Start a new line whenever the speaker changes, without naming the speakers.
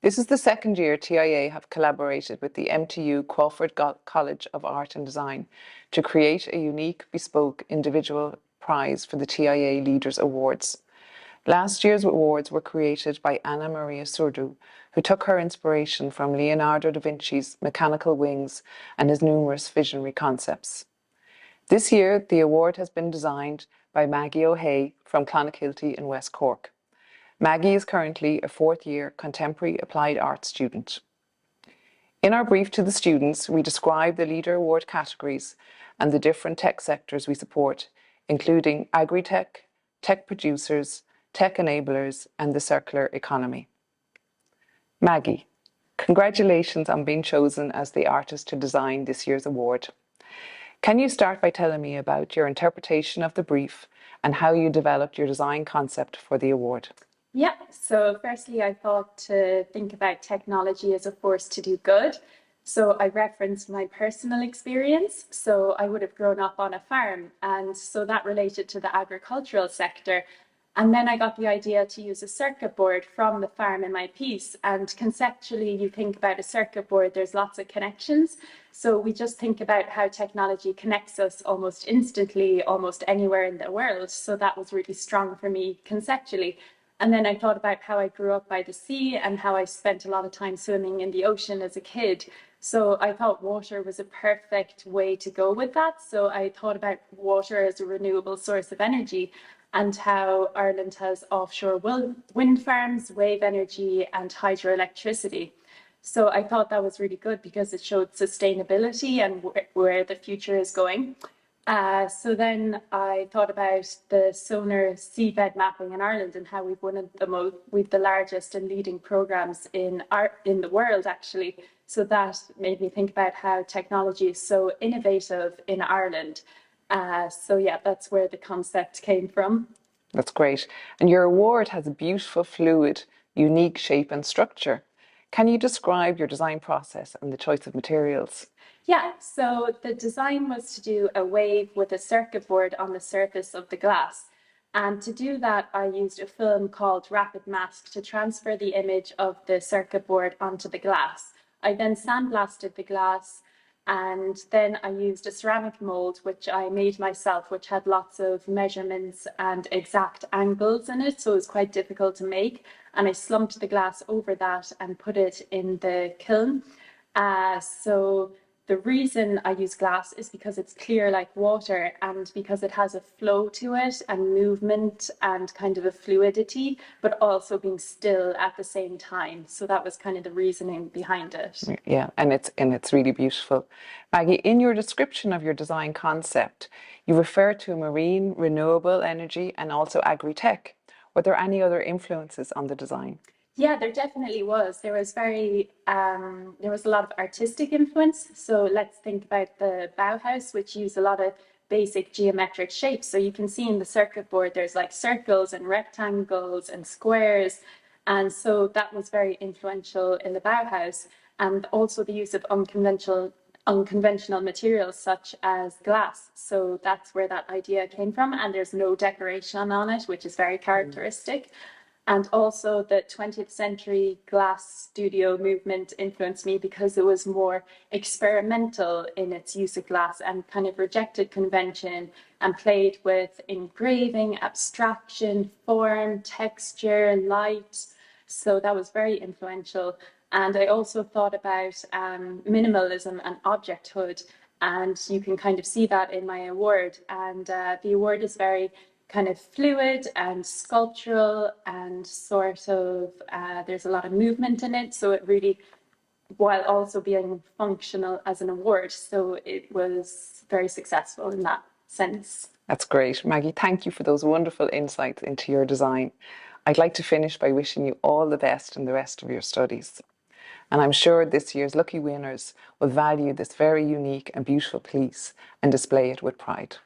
This is the second year TIA have collaborated with the MTU Crawford College of Art and Design to create a unique, bespoke individual prize for the TIA Leaders Awards. Last year's awards were created by Anna Maria Surdu, who took her inspiration from Leonardo da Vinci's mechanical wings and his numerous visionary concepts. This year, the award has been designed by Maggie O'Hay from Clonakilty in West Cork. Maggie is currently a fourth-year Contemporary Applied Art student. In our brief to the students, we describe the Leader Award categories and the different tech sectors we support, including agri-tech, tech producers, tech enablers, and the circular economy. Maggie, congratulations on being chosen as the artist to design this year's award. Can you start by telling me about your interpretation of the brief and how you developed your design concept for the award?
Yeah, so firstly, I thought to think about technology as a force to do good. So I referenced my personal experience. So I would have grown up on a farm, and so that related to the agricultural sector. And then I got the idea to use a circuit board from the farm in my piece. And conceptually, you think about a circuit board, there's lots of connections. So we just think about how technology connects us almost instantly, almost anywhere in the world. So that was really strong for me conceptually. And then I thought about how I grew up by the sea and how I spent a lot of time swimming in the ocean as a kid. So I thought water was a perfect way to go with that. So I thought about water as a renewable source of energy and how Ireland has offshore wind farms, wave energy, and hydroelectricity. So I thought that was really good because it showed sustainability and where the future is going. So then I thought about the sonar seabed mapping in Ireland and how we've we've the largest and leading programs in the world, actually. So that made me think about how technology is so innovative in Ireland. So yeah, that's where the concept came from.
That's great. And your award has a beautiful, fluid, unique shape and structure. Can you describe your design process and the choice of materials?
Yeah, so the design was to do a wave with a circuit board on the surface of the glass. And to do that, I used a film called Rapid Mask to transfer the image of the circuit board onto the glass. I then sandblasted the glass, and then I used a ceramic mold, which I made myself, which had lots of measurements and exact angles in it, so it was quite difficult to make. And I slumped the glass over that and put it in the kiln. So the reason I use glass is because it's clear like water and because it has a flow to it and movement and kind of a fluidity, but also being still at the same time. So that was kind of the reasoning behind it.
Yeah, and it's really beautiful. Maggie, in your description of your design concept, you refer to marine, renewable energy and also agri-tech. Were there any other influences on the design?
Yeah, there definitely was. There was a lot of artistic influence. So let's think about the Bauhaus, which used a lot of basic geometric shapes. So you can see in the circuit board, there's like circles and rectangles and squares. And so that was very influential in the Bauhaus. And also the use of unconventional materials such as glass. So that's where that idea came from. And there's no decoration on it, which is very characteristic. And also the 20th century glass studio movement influenced me because it was more experimental in its use of glass and kind of rejected convention and played with engraving, abstraction, form, texture, light. So that was very influential. And I also thought about minimalism and objecthood. And you can kind of see that in my award. And the award is very kind of fluid and sculptural and sort of, there's a lot of movement in it. So it really, while also being functional as an award. So it was very successful in that sense.
That's great. Maggie, thank you for those wonderful insights into your design. I'd like to finish by wishing you all the best in the rest of your studies. And I'm sure this year's lucky winners will value this very unique and beautiful piece and display it with pride.